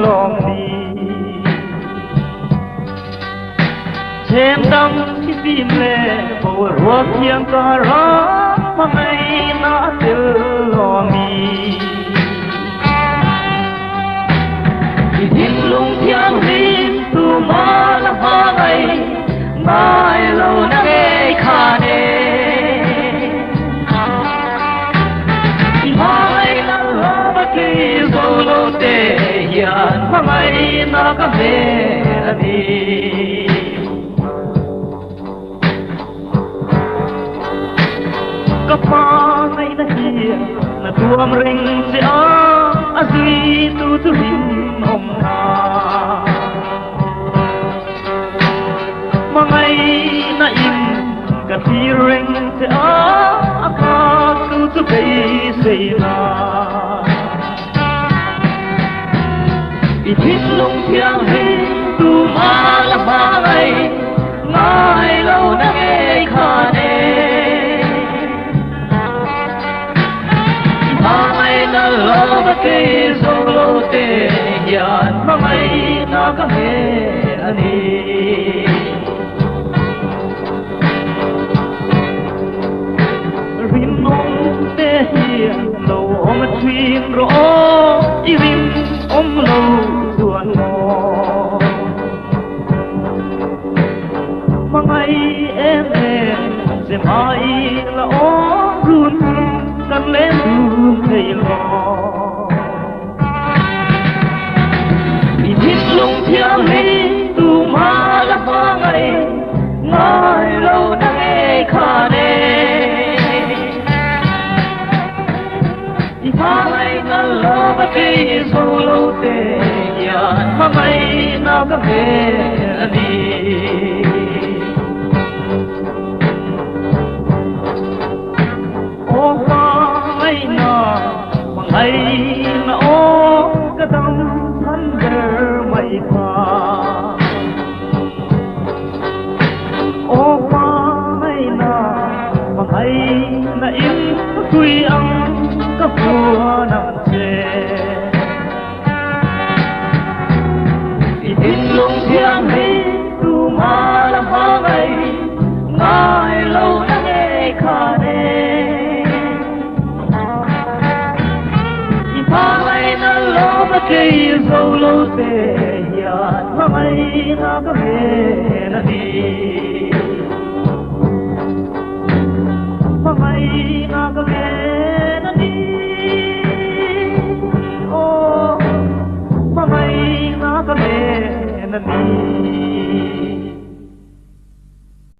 lòng đi thêm đâm khi tìm lệ bầu ruột thiêng cả rõ mà ngày nó từ lòng đi lung thiêng rim tu ma la hoa ngày mai lâu na nghe kha nê mai la la ba ki solo te ya mai na ka me đi ka pa nay na hi na tuam ring se a duy tu tu rim om ngày na in cả thi ring te a ka tu tu bay sei na i thit lung thiang hi tu ma la ma ngày mai lâu na nghe kha ne mai na lo ba ke solo te yan mai na ka me ani lâu ôm thuyền rõ ý rim ôm lâu tuần mò mà ngày em sẽ mãi là ôm run cần lên run thầy lo vì thích lung thiêng đi tu ma là hoa ngày ngày lâu đã nghe khả nê mai na lo ba ke solo te ya mai na ka me ani o mai na o ka dam than der mai pha o mai na in kui ang ka phua nằm chê in lung thiêng hi tu ma la hoa ngày ngày lâu na nghe kha ne i pa mai na lo ba ke zo lo te ya ma mai na ka me na di ma mai na ka me na ka me na ni